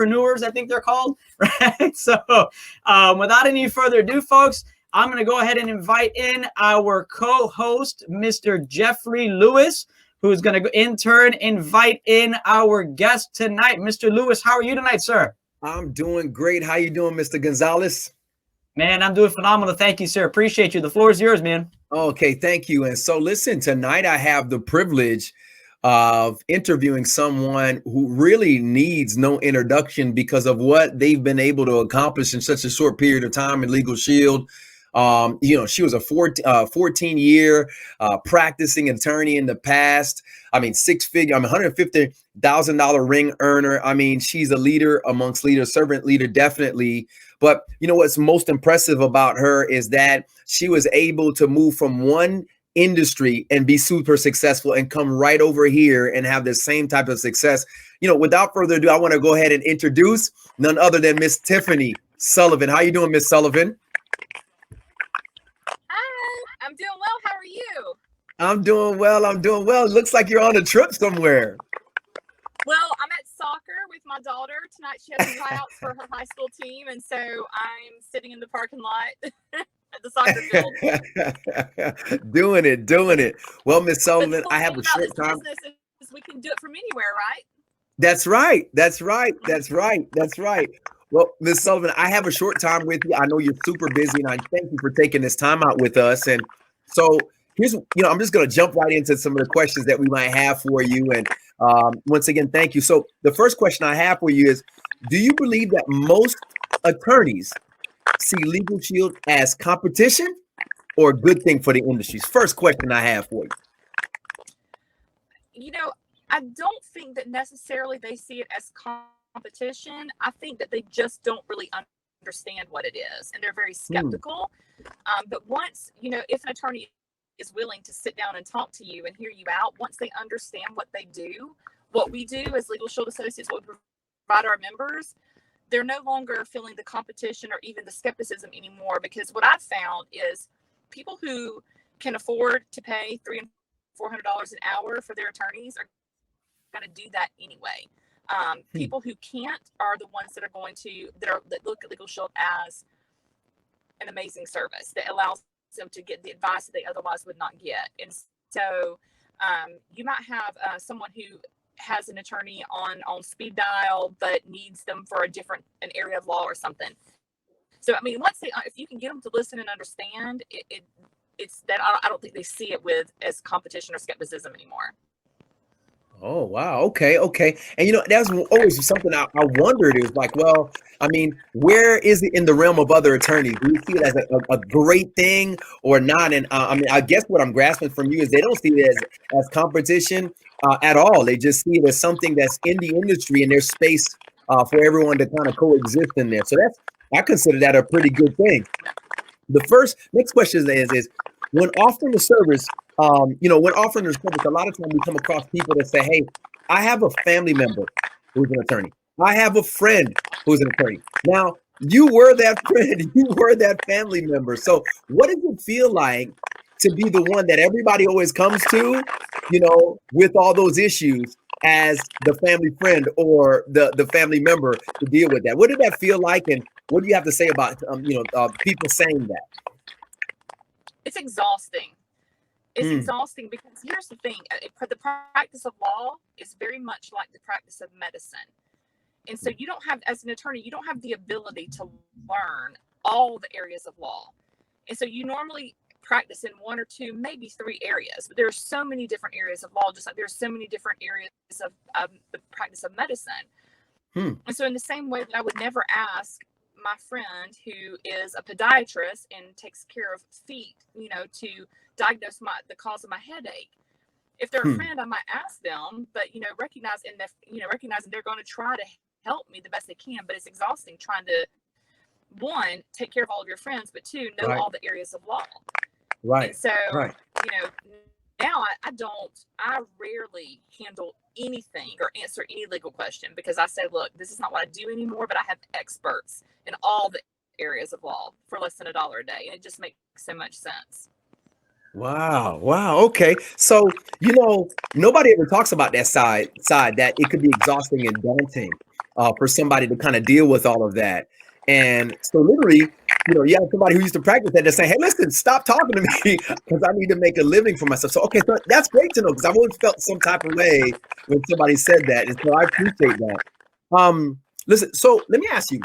entrepreneurs, I think they're called, right? So without any further ado, folks, I'm going to go ahead and invite in our co-host, Mr. Jeffrey Lewis, who's going to invite in our guest tonight. Mr. Lewis, how are you tonight, sir? I'm doing great. How you doing, Mr. Gonzalez? Man, I'm doing phenomenal. Thank you, sir. Appreciate you. The floor is yours, man. Okay, thank you. And so listen, tonight I have the privilege of interviewing someone who really needs no introduction because of what they've been able to accomplish in such a short period of time in Legal Shield. She was a 14-year practicing attorney in the past. I mean, six-figure, $150,000 ring earner. I mean, she's a leader amongst leaders, servant leader, definitely. But you know what's most impressive about her is that she was able to move from one industry and be super successful and come right over here and have the same type of success. Without further ado, I want to go ahead and introduce none other than Miss Tiffany Sullivan. How you doing, Miss Sullivan? Hi, I'm doing well. How are you? I'm doing well. It looks like you're on a trip somewhere. Well, I'm at soccer with my daughter. Tonight she has tryouts for her high school team, and so I'm sitting in the parking lot at the soccer field. Doing it. Well, Miss Sullivan, I have a short time. We can do it from anywhere, right? That's right. Well, Miss Sullivan, I have a short time with you. I know you're super busy, and I thank you for taking this time out with us. And so I'm just going to jump right into some of the questions that we might have for you. And once again, thank you. So the first question I have for you is, do you believe that most attorneys see Legal Shield as competition or a good thing for the industries? First question I have for you. I don't think that necessarily they see it as competition. I think that they just don't really understand what it is, and they're very skeptical. But once, if an attorney is willing to sit down and talk to you and hear you out, once they understand what we do as Legal Shield Associates, what we provide our members, they're no longer feeling the competition or even the skepticism anymore. Because what I've found is people who can afford to pay $300 and $400 an hour for their attorneys are going to do that anyway. People who can't are the ones that are that look at Legal Shield as an amazing service that allows them to get the advice that they otherwise would not get. And so you might have someone who has an attorney on speed dial but needs them for an area of law or something. So I mean, if you can get them to listen and understand it's that I don't think they see it as competition or skepticism anymore. Oh, wow. Okay. And that's always something I wondered is like, well, I mean, where is it in the realm of other attorneys? Do you see it as a great thing or not? And I guess what I'm grasping from you is they don't see it as competition at all. They just see it as something that's in the industry and there's space for everyone to kind of coexist in there. So I consider that a pretty good thing. The next question is when offering the service, a lot of times we come across people that say, hey, I have a family member who's an attorney. I have a friend who's an attorney. Now, you were that friend. You were that family member. So what does it feel like to be the one that everybody always comes to, with all those issues as the family friend or the family member to deal with that? What did that feel like? And what do you have to say about, people saying that? It's exhausting. It's exhausting because here's the thing. The practice of law is very much like the practice of medicine. And so as an attorney, you don't have the ability to learn all the areas of law. And so you normally practice in one or two, maybe three areas. But there are so many different areas of law, just like there's so many different areas of the practice of medicine. And so in the same way that I would never ask my friend who is a podiatrist and takes care of feet, to diagnose the cause of my headache. If they're a friend, I might ask them, but recognizing they're going to try to help me the best they can, but it's exhausting trying to, one, take care of all of your friends, but two, know all the areas of law. Right. And so, now I rarely handle anything or answer any legal question because I say, look, this is not what I do anymore, but I have experts in all the areas of law for less than $1 a day. And it just makes so much sense. Wow. Okay. So, nobody ever talks about that side that it could be exhausting and daunting. for somebody to kind of deal with all of that. And so literally, you have somebody who used to practice that, they're saying, hey, listen, stop talking to me because I need to make a living for myself. So, okay, so that's great to know, because I've always felt some type of way when somebody said that. And so I appreciate that. Listen, so let me ask you,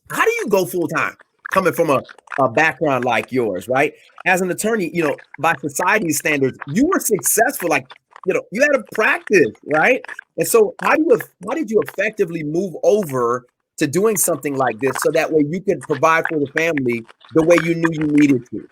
how do you go full time coming from a background like yours, right? As an attorney, by society's standards, you were successful, like, you had a practice, right? And so how did you effectively move over to doing something like this so that way you could provide for the family the way you knew you needed to?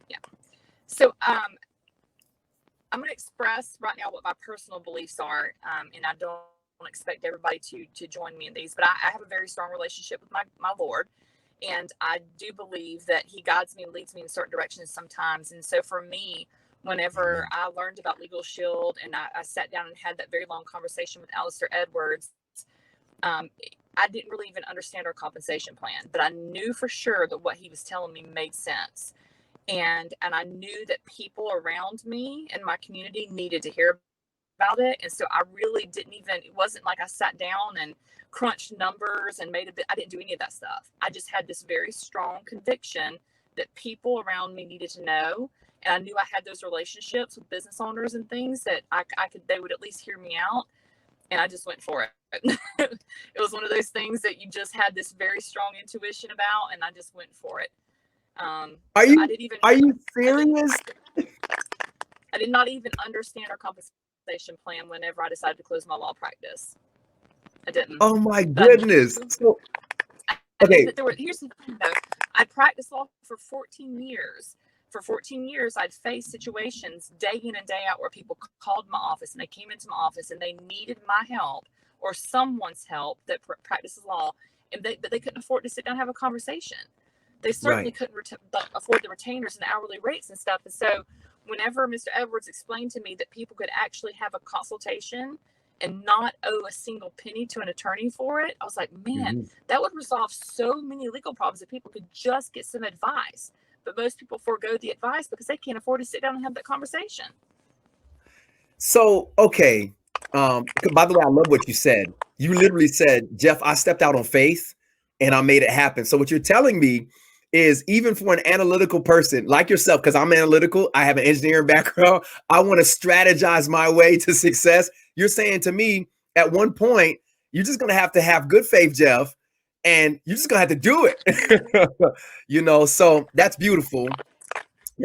Yeah. So I'm going to express right now what my personal beliefs are, and I don't expect everybody to join me in these, but I have a very strong relationship with my Lord, and I do believe that he guides me and leads me in certain directions sometimes. And so for me, whenever I learned about Legal Shield and I sat down and had that very long conversation with Alistair Edwards, I didn't really even understand our compensation plan, but I knew for sure that what he was telling me made sense. And I knew that people around me in my community needed to hear about it. And so I really it wasn't like I sat down and crunched numbers and I didn't do any of that stuff. I just had this very strong conviction that people around me needed to know. And I knew I had those relationships with business owners and things that they would at least hear me out. And I just went for it. It was one of those things that you just had this very strong intuition about, and I just went for it. Are you serious? I did not even understand our compensation plan whenever I decided to close my law practice. I didn't. Oh my goodness. So, okay. Here's the thing though. I practiced law for 14 years. For 14 years, I'd faced situations day in and day out where people called my office and they came into my office and they needed my help or someone's help that practices law, but they couldn't afford to sit down and have a conversation. They certainly couldn't afford the retainers and the hourly rates and stuff. And so whenever Mr. Edwards explained to me that people could actually have a consultation and not owe a single penny to an attorney for it, I was like, man, that would resolve so many legal problems if people could just get some advice. But most people forego the advice because they can't afford to sit down and have that conversation. So, okay. By the way, I love what you said. You literally said, Jeff, I stepped out on faith and I made it happen. So what you're telling me is, even for an analytical person like yourself, because I'm analytical, I have an engineering background, I want to strategize my way to success. You're saying to me, at one point, you're just going to have good faith, Jeff, and you're just going to have to do it. So that's beautiful.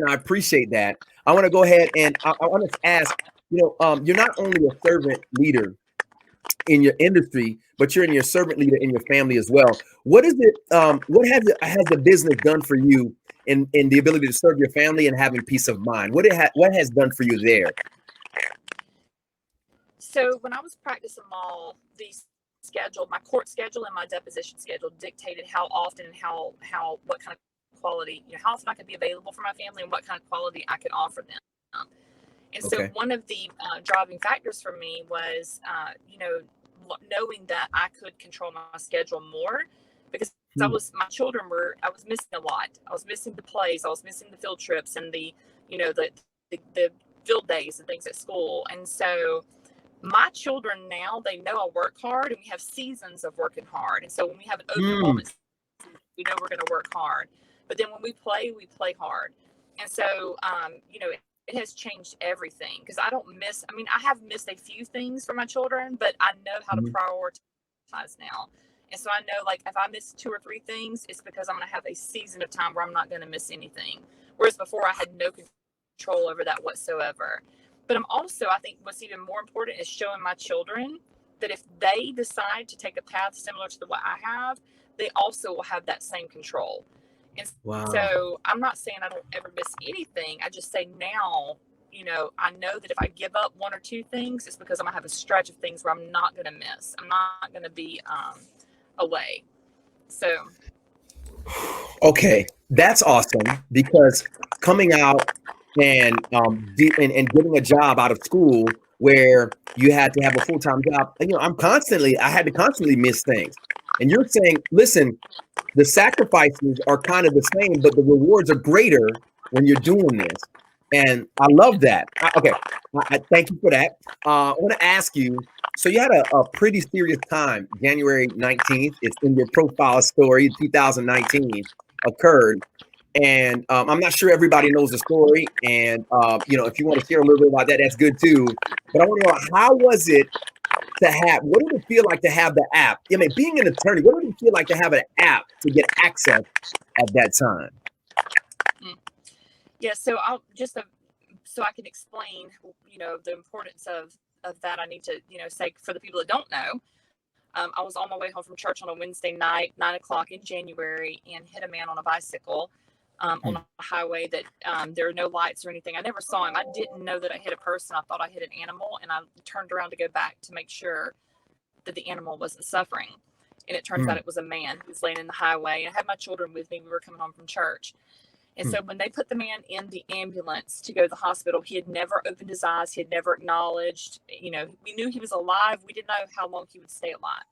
I appreciate that. I want to go ahead and I want to ask, you're not only a servant leader in your industry, but you're your servant leader in your family as well. What is it? What has the business done for you in the ability to serve your family and having peace of mind? What has done for you there? So when I was practicing law, my court schedule and my deposition schedule dictated how often and what kind of quality, how often I could be available for my family and what kind of quality I could offer them. And so one of the driving factors for me was, knowing that I could control my schedule more, because I was missing a lot. I was missing the plays, I was missing the field trips and the field days and things at school. And so my children now, they know I work hard, and we have seasons of working hard. And so when we have an open moment, we know we're going to work hard. But then when we play hard. And so, it has changed everything, because I have missed a few things for my children, but I know how to prioritize now. And so I know, like, if I miss 2 or 3 things, it's because I'm going to have a season of time where I'm not going to miss anything. Whereas before, I had no control over that whatsoever. But I think what's even more important is showing my children that if they decide to take a path similar to what I have, they also will have that same control. And so I'm not saying I don't ever miss anything. I just say now, I know that if I give up 1 or 2 things, it's because I'm going to have a stretch of things where I'm not going to miss. I'm not going to be away. So. Okay, that's awesome, because coming out and getting a job out of school where you had to have a full-time job, I had to constantly miss things. And you're saying, listen, the sacrifices are kind of the same, but the rewards are greater when you're doing this. And I love that. Okay, I thank you for that. I want to ask you. So you had a pretty serious time. January 19th. It's in your profile story. 2019 occurred, and I'm not sure everybody knows the story. And if you want to share a little bit about that, that's good too. But I want to know, how was it to have? What did it feel like to have the app? I mean, being an attorney, what did it feel like to have an app to get access at that time? Yeah, so I'll just so I can explain, the importance of that. I need to, say for the people that don't know, I was on my way home from church on a Wednesday night, 9 o'clock in January, and hit a man on a bicycle on a highway that there are no lights or anything. I never saw him. I didn't know that I hit a person. I thought I hit an animal, and I turned around to go back to make sure that the animal wasn't suffering. And it turns out it was a man who was laying in the highway. And I had my children with me. We were coming home from church. And so when they put the man in the ambulance to go to the hospital, he had never opened his eyes. He had never acknowledged, we knew he was alive. We didn't know how long he would stay alive.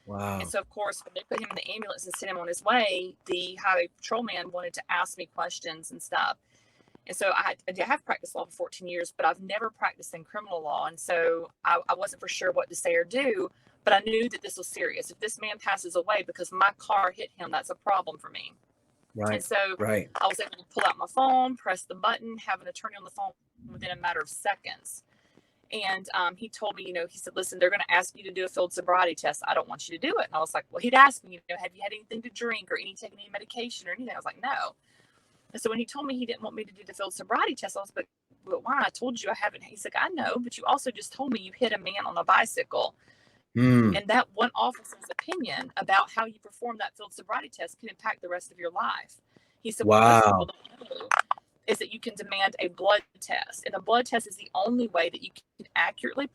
Wow. And so, of course, when they put him in the ambulance and sent him on his way, the highway patrolman wanted to ask me questions and stuff. And so I have practiced law for 14 years, but I've never practiced in criminal law. And so I wasn't for sure what to say or do, but I knew that this was serious. If this man passes away because my car hit him, that's a problem for me. Right. And so right. I was able to pull out my phone, press the button, have an attorney on the phone within a matter of seconds. And he told me, he said, listen, they're going to ask you to do a field sobriety test. I don't want you to do it. And I was like, well, he'd asked me, have you had anything to drink or taken any medication or anything? I was like, no. And so when he told me he didn't want me to do the field sobriety test, I was like, but why? I told you I haven't. He's like, I know, but you also just told me you hit a man on a bicycle. And that one officer's opinion about how you perform that field sobriety test can impact the rest of your life. He said, wow. What most people don't know is that you can demand a blood test. And a blood test is the only way that you can accurately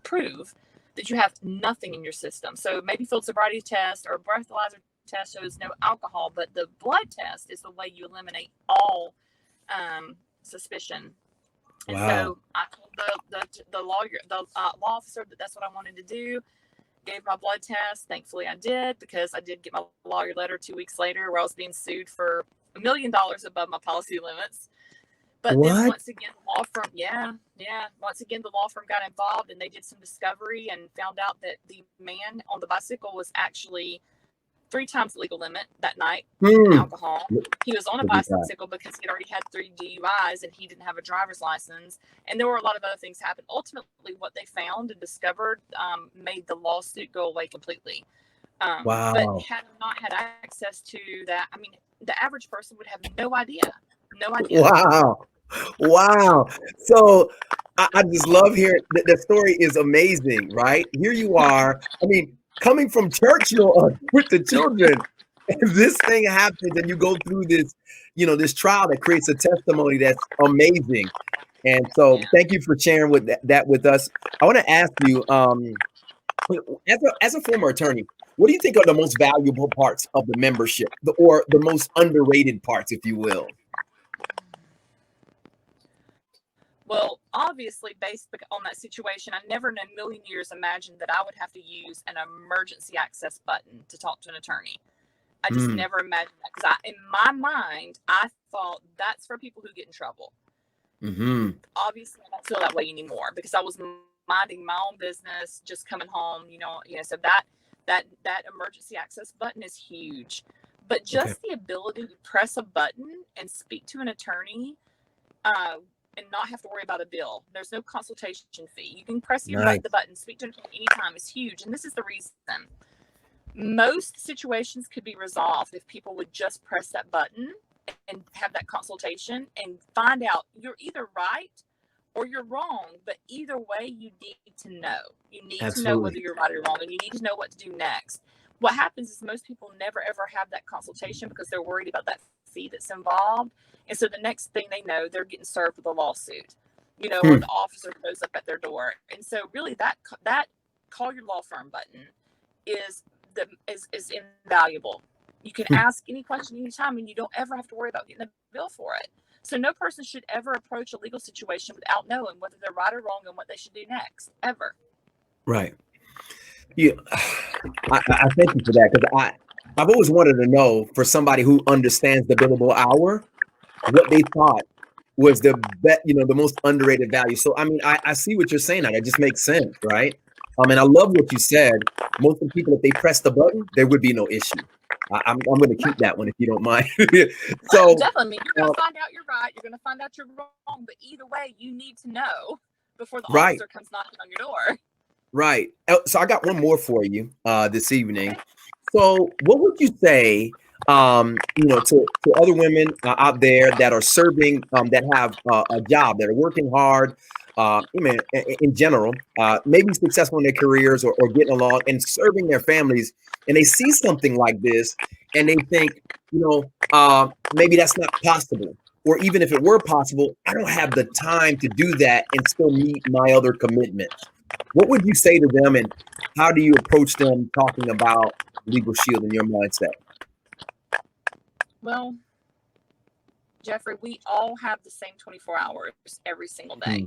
prove that you have nothing in your system. So maybe field sobriety test or breathalyzer test shows no alcohol, but the blood test is the way you eliminate all suspicion. And so I told the lawyer, the law officer, that that's what I wanted to do. Gave my blood test. Thankfully, I did, because I did get my lawyer letter 2 weeks later where I was being sued for $1 million above my policy limits. But then once again, the law firm, once again, the law firm got involved, and they did some discovery and found out that the man on the bicycle was actually 3 times the legal limit that night in alcohol. He was on a bicycle because he already had 3 DUIs and he didn't have a driver's license. And there were a lot of other things happen. Ultimately, what they found and discovered made the lawsuit go away completely. But had I not had access to that, I mean, the average person would have no idea. No idea. Wow. So I just love hearing the story is amazing, right? Here you are. I mean, coming from church, with the children, and this thing happens, and you go through this, this trial that creates a testimony that's amazing. And so, thank you for sharing with that with us. I want to ask you, as a former attorney, what do you think are the most valuable parts of the membership, or the most underrated parts, if you will? Well, obviously, based on that situation, I never in a million years imagined that I would have to use an emergency access button to talk to an attorney. I just never imagined that, because in my mind, I thought that's for people who get in trouble. Obviously, I don't feel that way anymore, because I was minding my own business, just coming home, so that emergency access button is huge. But just the ability to press a button and speak to an attorney, and not have to worry about a bill. There's no consultation fee. You can press the button, speak to an attorney anytime, is huge. And this is the reason. Most situations could be resolved if people would just press that button and have that consultation and find out you're either right or you're wrong. But either way, you need to know. You need to know whether you're right or wrong, and you need to know what to do next. What happens is most people never, ever have that consultation because they're worried about that fee that's involved. And so the next thing they know, they're getting served with a lawsuit, or the officer shows up at their door. And so really that call your law firm button is invaluable. You can ask any question anytime, and you don't ever have to worry about getting a bill for it. So no person should ever approach a legal situation without knowing whether they're right or wrong and what they should do next, ever. Right. Yeah. I thank you for that, because I've always wanted to know, for somebody who understands the billable hour, what they thought was the the most underrated value. So I mean, I see what you're saying. That just makes sense, right? And I love what you said. Most of the people, if they press the button, there would be no issue. I'm going to keep that one if you don't mind. So definitely, I mean, you're going to find out you're right. You're going to find out you're wrong. But either way, you need to know before the right, officer comes knocking on your door. right. So I got one more for you this evening. So what would you say, to other women out there that are serving, that have a job, that are working hard, in general, maybe successful in their careers or getting along and serving their families, and they see something like this and they think, maybe that's not possible. Or even if it were possible, I don't have the time to do that and still meet my other commitments. What would you say to them, and how do you approach them talking about Legal Shield in your mindset? Well, Jeffrey, we all have the same 24 hours every single day,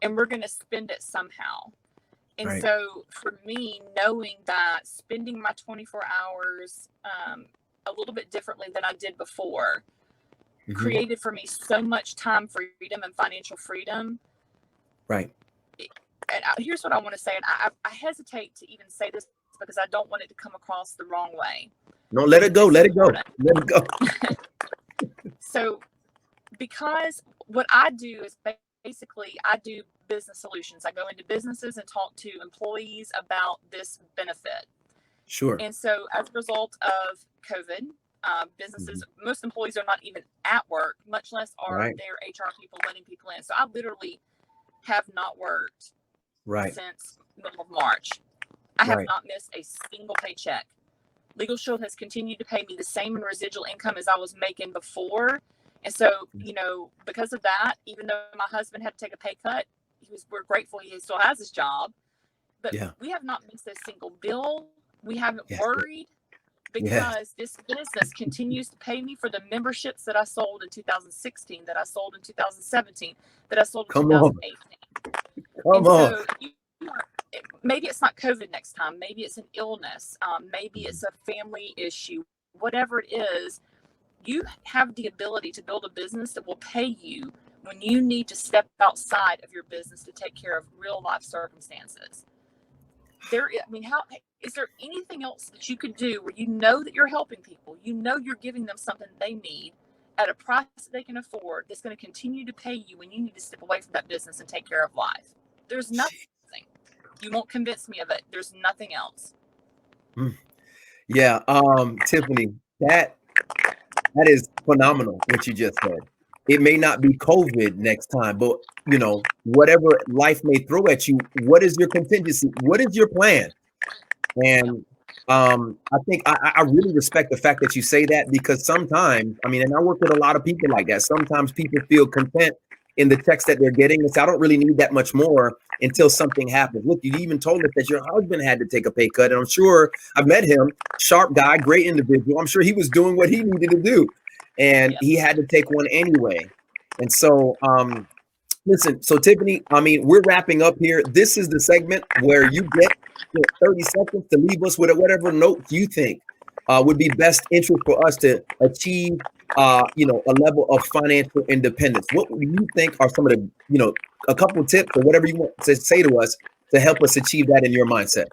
and we're going to spend it somehow. And Right. so for me, knowing that spending my 24 hours a little bit differently than I did before created for me so much time freedom and financial freedom. Right. And here's what I want to say. And I hesitate to even say this because I don't want it to come across the wrong way. No, let it go. Let it go. Let it go. So because what I do is basically I do business solutions. I go into businesses and talk to employees about this benefit. Sure. And so as a result of COVID, businesses, most employees are not even at work, much less are their HR people letting people in. So I literally have not worked since middle of March. I have not missed a single paycheck. Legal Shield has continued to pay me the same in residual income as I was making before. And so, because of that, even though my husband had to take a pay cut, we're grateful he still has his job. But we have not missed a single bill. We haven't worried because this business continues to pay me for the memberships that I sold in 2016, that I sold in 2017, that I sold in 2018. Come on. Maybe it's not COVID next time. Maybe it's an illness. Maybe it's a family issue. Whatever it is, you have the ability to build a business that will pay you when you need to step outside of your business to take care of real life circumstances. How is there anything else that you could do where you know that you're helping people, you're giving them something they need at a price that they can afford, that's going to continue to pay you when you need to step away from that business and take care of life? There's nothing. You won't convince me of it. There's nothing else. Yeah, Tiffany, that is phenomenal what you just said. It may not be COVID next time, but whatever life may throw at you, what is your contingency? What is your plan? And I think I really respect the fact that you say that, because sometimes, and I work with a lot of people like that. Sometimes people feel content in the text that they're getting. And so I don't really need that much more until something happens. Look, you even told us that your husband had to take a pay cut. And I'm sure I've met him, sharp guy, great individual. I'm sure he was doing what he needed to do. And he had to take one anyway. And so, listen, so Tiffany, we're wrapping up here. This is the segment where you get 30 seconds to leave us with whatever note you think would be best interest for us to achieve, a level of financial independence. What do you think are some of the, a couple of tips or whatever you want to say to us to help us achieve that in your mindset?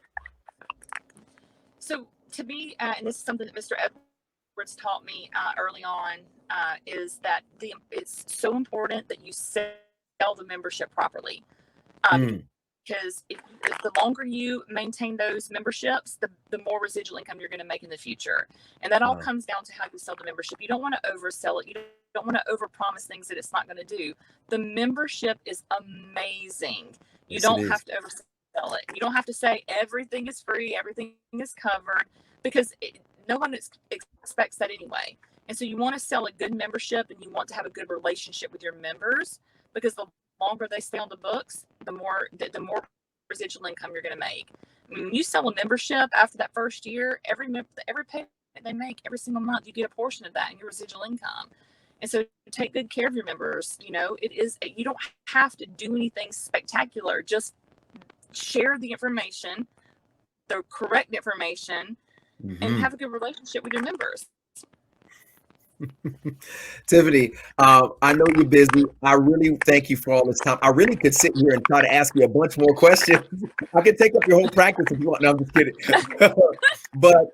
So to me, and this is something that Mr. Edwards taught me early on, is that it's so important that you sell the membership properly. Because if the longer you maintain those memberships, the more residual income you're going to make in the future. And that all comes down to how you sell the membership. You don't want to oversell it. You don't want to overpromise things that it's not going to do. The membership is amazing. You don't have to oversell it. You don't have to say everything is free, everything is covered, because no one expects that anyway. And so you want to sell a good membership, and you want to have a good relationship with your members, because the longer they stay on the books, the more residual income you're going to make. When you sell a membership after that first year, every payment they make every single month, you get a portion of that in your residual income. And so take good care of your members. You don't have to do anything spectacular. Just share the information, the correct information, and have a good relationship with your members. Tiffany, I know you're busy. I really thank you for all this time. I really could sit here and try to ask you a bunch more questions. I could take up your whole practice if you want. No, I'm just kidding. But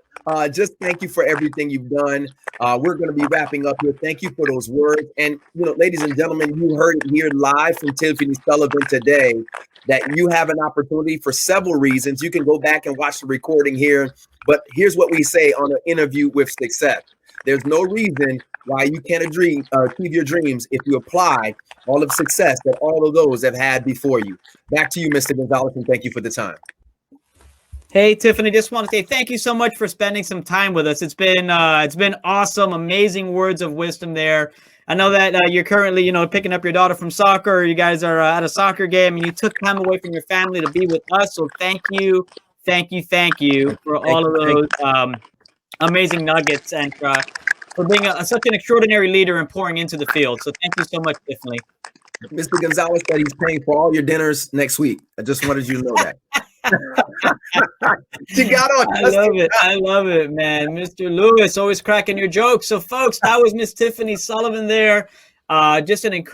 just thank you for everything you've done. We're going to be wrapping up here. Thank you for those words. And, ladies and gentlemen, you heard it here live from Tiffany Sullivan today that you have an opportunity for several reasons. You can go back and watch the recording here. But here's what we say on an interview with success. There's no reason why you can't achieve your dreams if you apply all of success that all of those have had before you. Back to you, Mr. Gonzalez, and thank you for the time. Hey, Tiffany, just want to say thank you so much for spending some time with us. It's been awesome, amazing words of wisdom there. I know that you're currently, picking up your daughter from soccer. You guys are at a soccer game, and you took time away from your family to be with us. So thank you for all of those amazing nuggets and for being such an extraordinary leader and pouring into the field. So thank you so much, Tiffany. Mr. Gonzalez said he's paying for all your dinners next week. I just wanted you to know that. You got on. I love it, man. Mr. Lewis, always cracking your jokes. So, folks, that was Miss Tiffany Sullivan there. Just an incredible